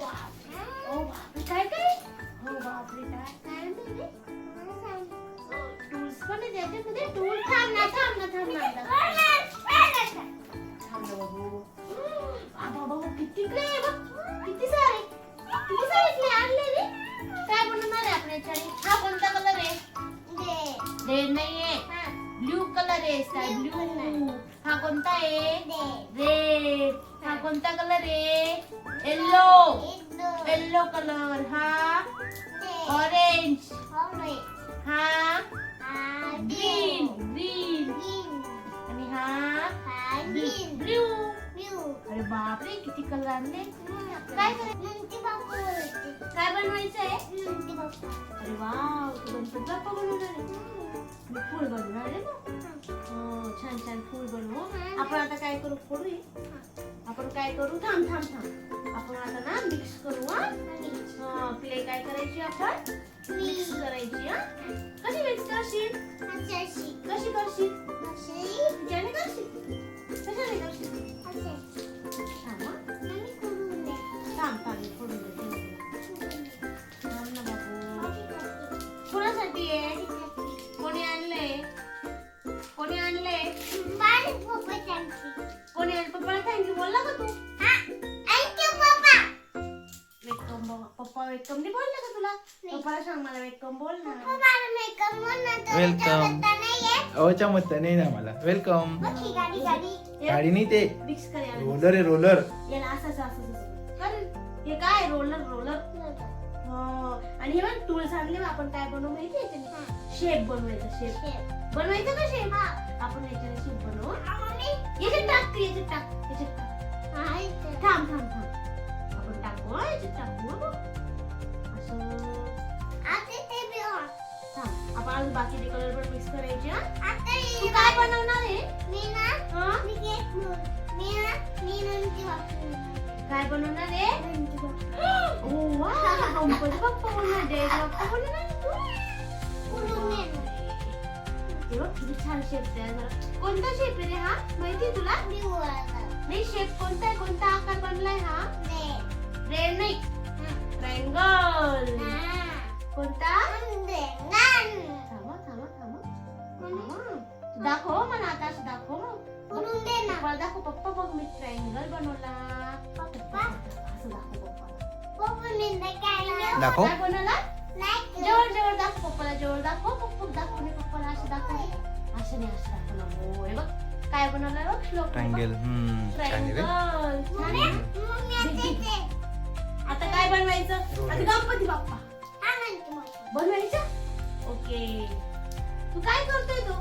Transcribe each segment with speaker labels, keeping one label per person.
Speaker 1: बापरे काय काय हो बापरे काय टूल्स पण आहे त्याच्यामध्ये टूल थांब ना बाबू बाबू किती क्ले आहे बघ किती सारे क्ले आणले रे काय बनवणार आहे आपण याच्याने हा कोणता कलर आहे रेड नाहीये ब्लू कलर आहे स्काय ब्लू हा कोणता आहे रेड हा कोणता कलर आहे येलो कलर हा ऑरेंज हा ग्रीन आणि हा ब्लू अरे बापरे किती कलर आणले काय बनवायचं आहे अरे वाव तू गणपती बाप्पा बनवणार आहे मी फूल बनवणार आहे ना छान छान फूल बनवू आपण आता काय करू आपण काय करू थांब आपण आता ना मिक्स करू हा क्ले काय करायची आपण मिक्स करायची हा कशी मिक्स करशील कशी करशील ज्याने करशील कशाने करशील थांब फोडून दे थांब ना बाबू कोणासाठी आहे कोणी आणलंय कोणी आणलंय पप्पाला थँक्यू बोलला का तू पप्पा वेलकम नाही बोलला का तुला पप्पाला सांग मला वेलकम बोल ना
Speaker 2: वेलकम चमत्ता नाही ना मला वेलकम गाडी नाही ते
Speaker 1: मिक्स कर
Speaker 2: रोलर आहे रोलर
Speaker 1: याला असं कर हे काय रोलर आणि हे बघ टूल्स आणले आपण काय बनवू माहितीये शेप बनवायचा बनवायचा का शेप आपण याच्याने शेप बनवू याच्यात टाक थांब आपण टाकू याच्यात टाकू असं थांब आपण अजून बाकीचे कलर पण मिक्स करायचे तू काय बनवणार आहे काय बनवणार आहे गणपती बाप्पा बनवणार बाप्पा बनवणार किती छान शेप तयार झाला कोणता शेप आहे रे हा माहिती तुला नाही शेप कोणता आकार बनलाय हा रेड नाही ट्रायंगल कोणता दाखव मला आता असं दाखव पप्पा दाखव पप्पा बघ मी ट्रायंगल बनवला असं
Speaker 2: दाखव
Speaker 1: काय बनवला जवळ दाखव पप्पाला जवळ दाखव पप्पाला असं दाखव असं नाही असं दाखव ना हे बघ काय बनवलं बघ श्लोक
Speaker 2: ट्रायंगल
Speaker 1: आता काय बनवायचं आता गणपती बाप्पा बनवायचं ओके तू काय करतोय तो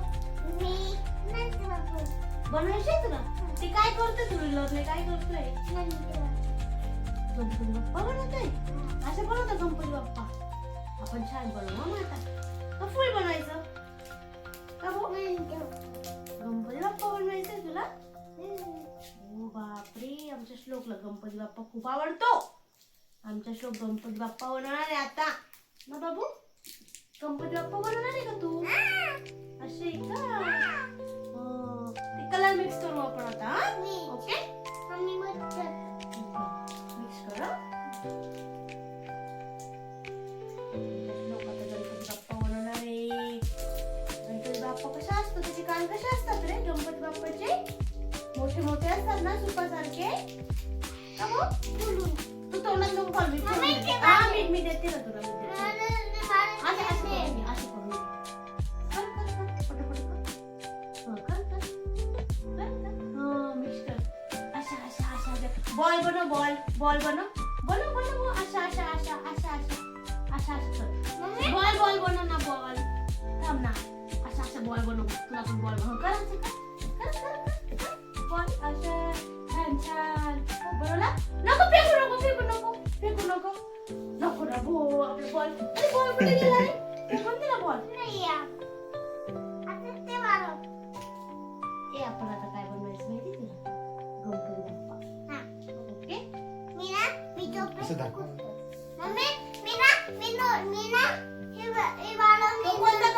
Speaker 1: बनवायचंय तुला ते काय करतोय तू रिलोरने काय करतोय गणपती बाप्पा बनवतोय असं बनवतो गणपती बाप्पा आपण छान बनवू मग आता का फुल बनवायचं का गणपती बाप्पा बनवायचंय तुला ओ बापरे आमच्या श्लोकला गणपती बाप्पा खूप आवडतो आमचा श्लोक गणपती बाप्पा बनवणार आहे आता ना बाबू गणपती बाप्पा बनवणार आहे का तू असे का कलर मिक्स करू आपण आता ओके मिक्स करू गणपती बाप्पा बनवणार आहे गणपती बाप्पा कशा असतो त्याचे कान कसे असतात रे गणपती बाप्पाचे मोठे असतात ना सुपासारखे तू तोंडात नको घाल मी देते ना तुला बॉल बनव बॉल बनव अशा बॉल बनव ना बॉल थांब ना अशा बॉल बनव तुला पण बॉल बनव कर बॉल अशा छान बनवला नको फेकू नको ना भो आपला बॉल कुठे गेला रे फेकून दिला बॉल आपण आता काय बनवायचं माहिती तुला गणपती बाप्पा
Speaker 2: असं दाखव
Speaker 1: कोणता